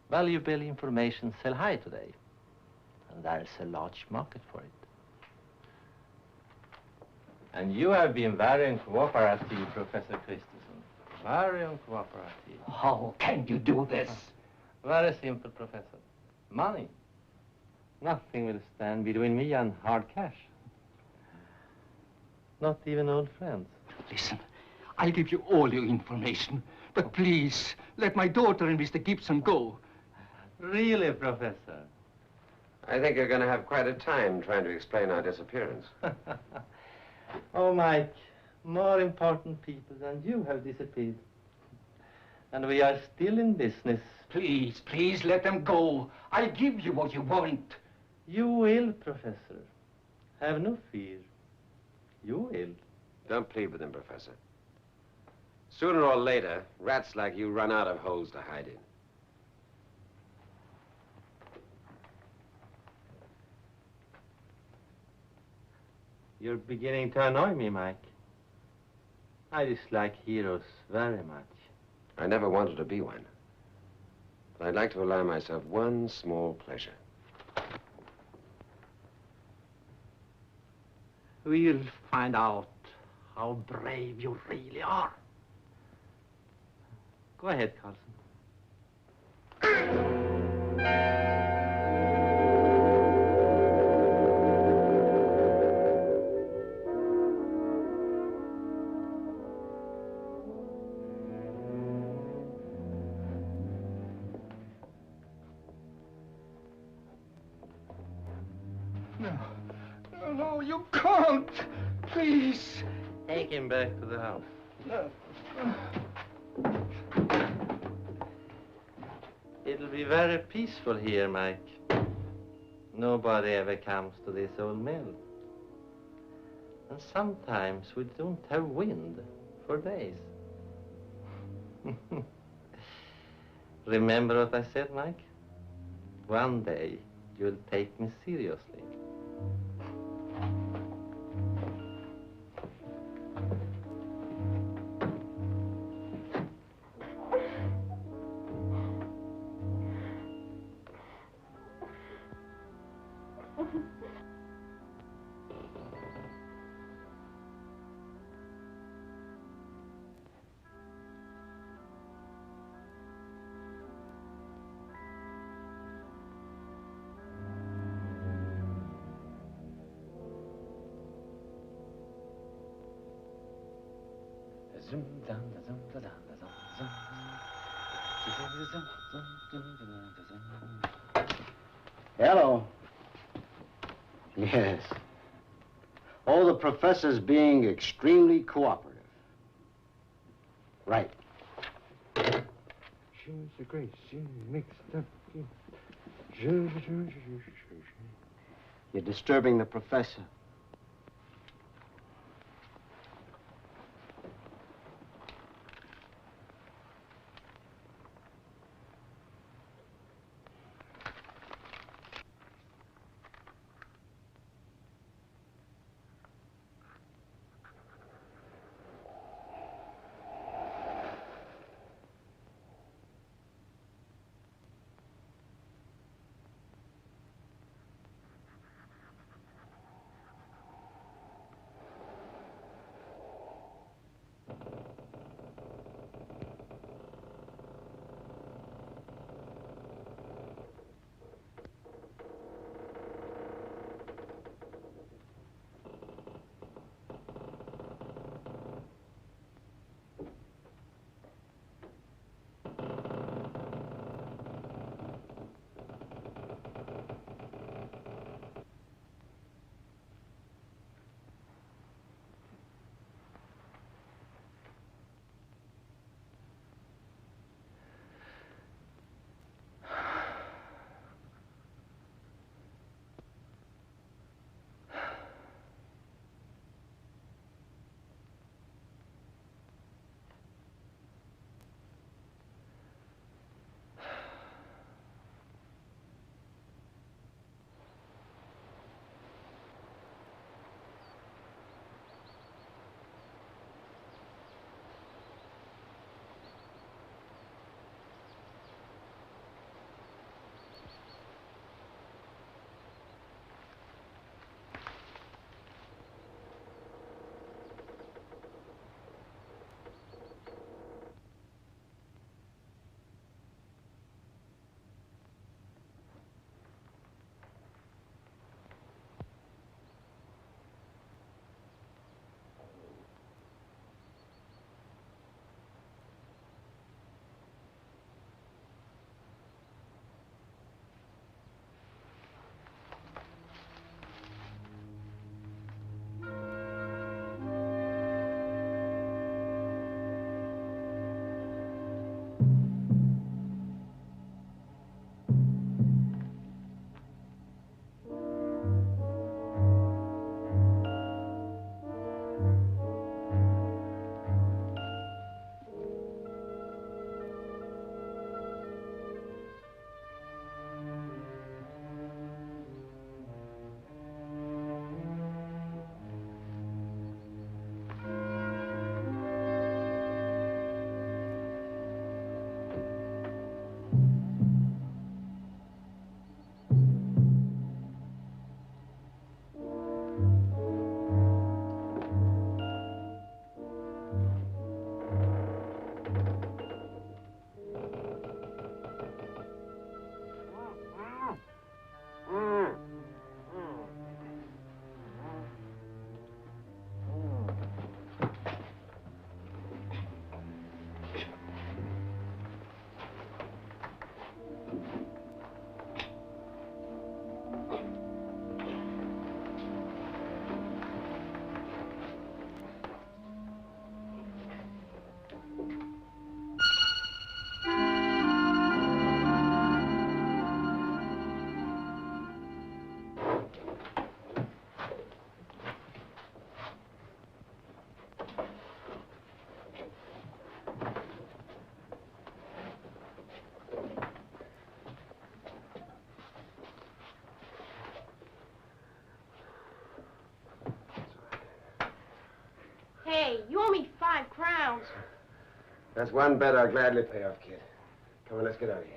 Valuable information sell high today. And there's a large market for it. And you have been very uncooperative, Professor Christensen. Very uncooperative. How can you do this? Very simple, Professor. Money. Nothing will stand between me and hard cash. Not even old friends. Listen, I'll give you all your information, but please, let my daughter and Mr. Gibson go. Really, Professor? I think you're going to have quite a time trying to explain our disappearance. Oh, Mike, more important people than you have disappeared. And we are still in business. Please, please let them go. I'll give you what you want. You will, Professor. Have no fear. You will. Don't plead with him, Professor. Sooner or later, rats like you run out of holes to hide in. You're beginning to annoy me, Mike. I dislike heroes very much. I never wanted to be one. But I'd like to allow myself one small pleasure. We'll find out how brave you really are. Go ahead, Carlson. No, you can't. Please. Take him back to the house. No. It'll be very peaceful here, Mike. nobody ever comes to this old mill. And sometimes we don't have wind for days. Remember what I said, Mike? One day you'll take me seriously. Hello. Yes. Oh, the professor's being extremely cooperative. Right. The grace, mixed up. You're disturbing the professor. Hey, you owe me 5 crowns. That's one bet I'll gladly pay off, kid. Come on, let's get out of here.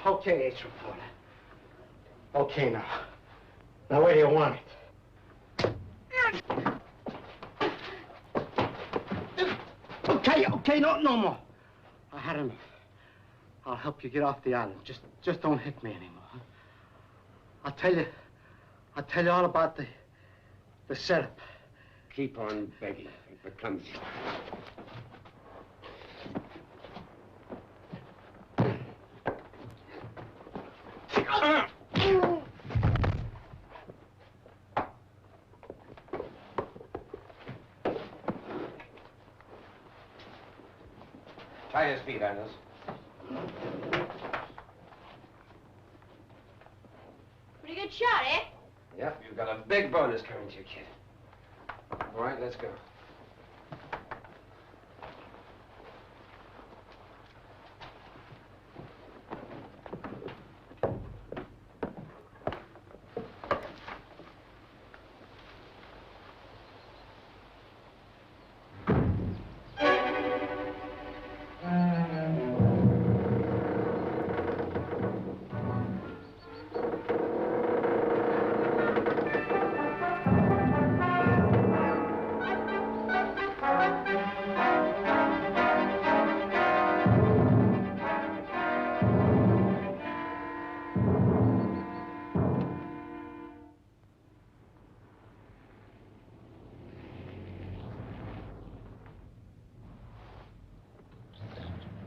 Okay, H reporter. Okay, now. Now, where do you want it? Okay, no more. I had enough. I'll help you get off the island. Just don't hit me anymore. Huh? I'll tell you all about the setup. Keep on begging. It becomes you. Tie his feet, Anders. Pretty good shot, eh? Yep, you've got a big bonus coming to you, kid. All right, let's go.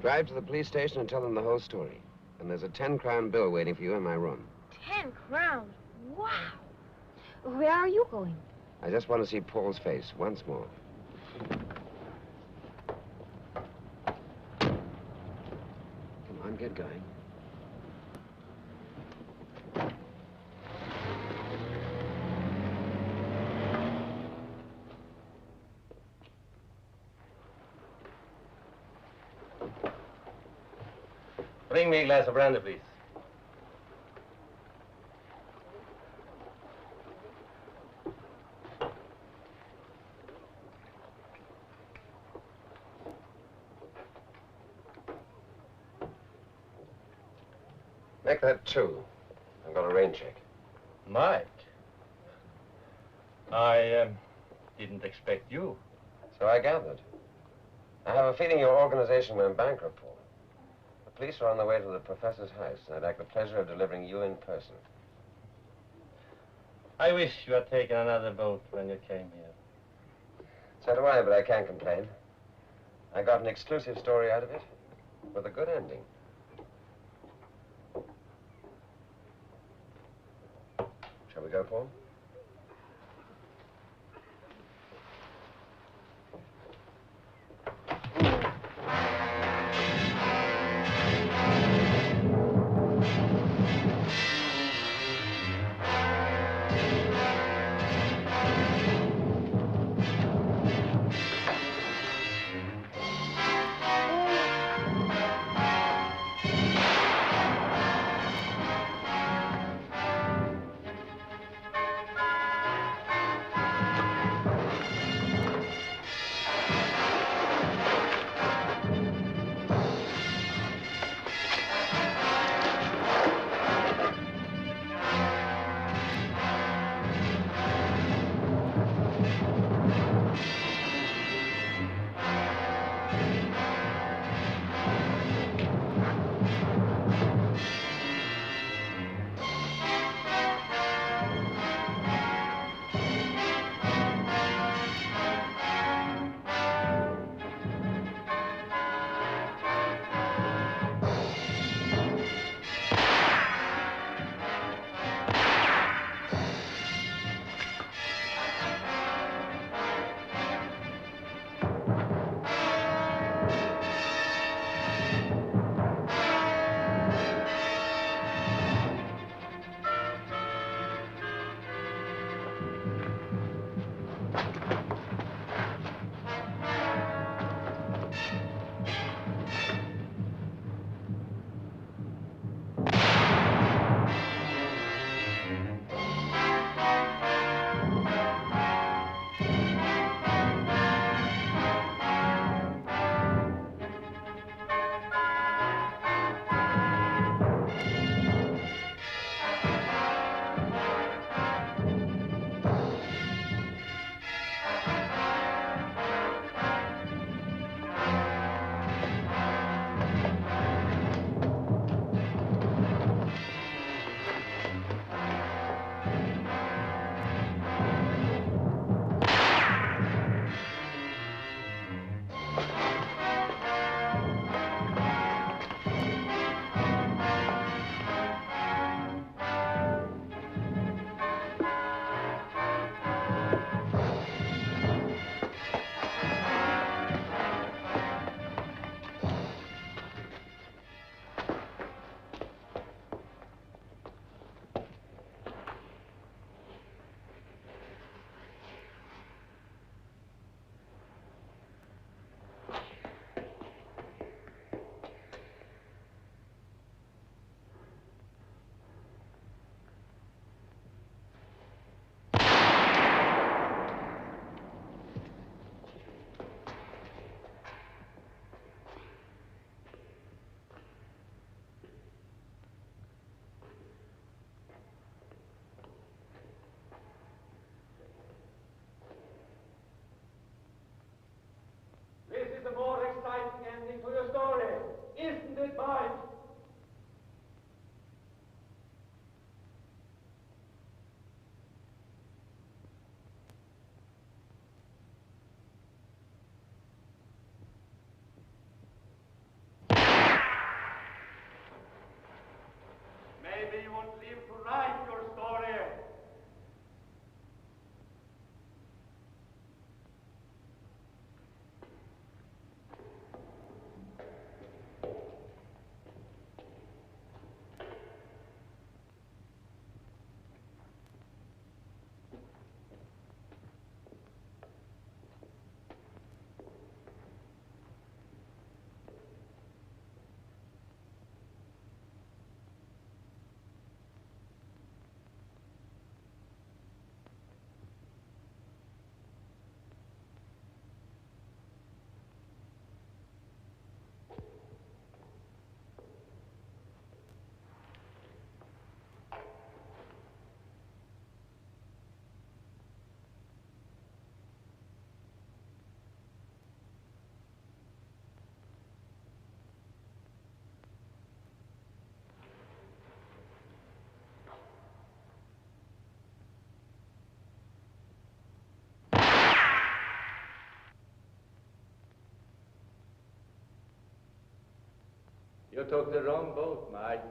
Drive to the police station and tell them the whole story. And there's a 10-crown bill waiting for you in my room. 10 crowns. Wow. Where are you going? I just want to see Paul's face once more. Come on, get going. Bring me a glass of brandy, please. Make that 2. I've got a rain check. Mike. I didn't expect you. So I gathered. I have a feeling your organization went bankrupt, Paul. The police are on their way to the professor's house, and I'd like the pleasure of delivering you in person. I wish you had taken another boat when you came here. So do I, but I can't complain. I got an exclusive story out of it, with a good ending. Shall we go, Paul? This is a more exciting ending to your story, isn't it, Mike? Maybe you won't live to write your story. You took the wrong boat, Mike.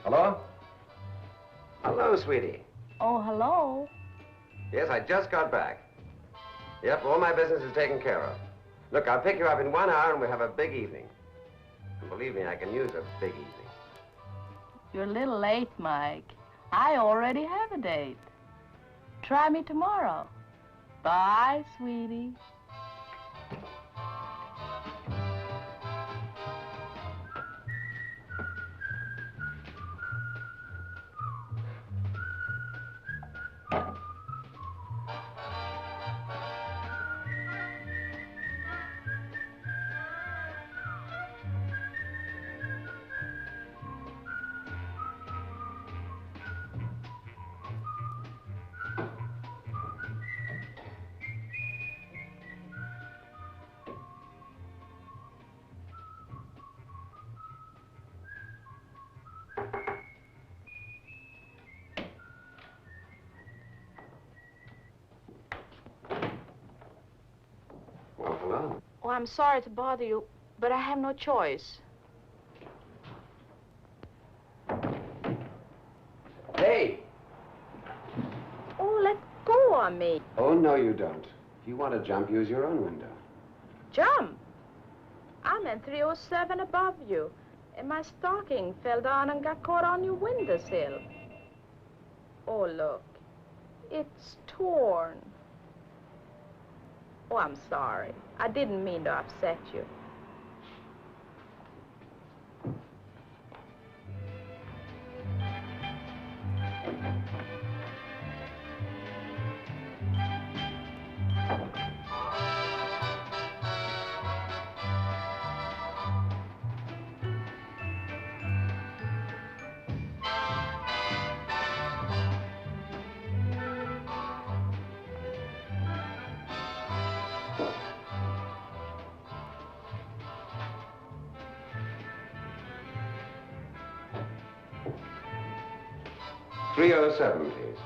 Hello? Hello, sweetie. Oh, hello. Yes, I just got back. Yep, all my business is taken care of. Look, I'll pick you up in 1 hour and we'll have a big evening. And believe me, I can use a big evening. You're a little late, Mike. I already have a date. Try me tomorrow. Bye, sweetie. Well, hello. Oh, I'm sorry to bother you, but I have no choice. Hey! Oh, let go of me. Oh, no, you don't. If you want to jump, use your own window. Jump. I'm in 307 above you, and my stocking fell down and got caught on your windowsill. Oh, look. It's torn. Oh, I'm sorry. I didn't mean to upset you. .307, please.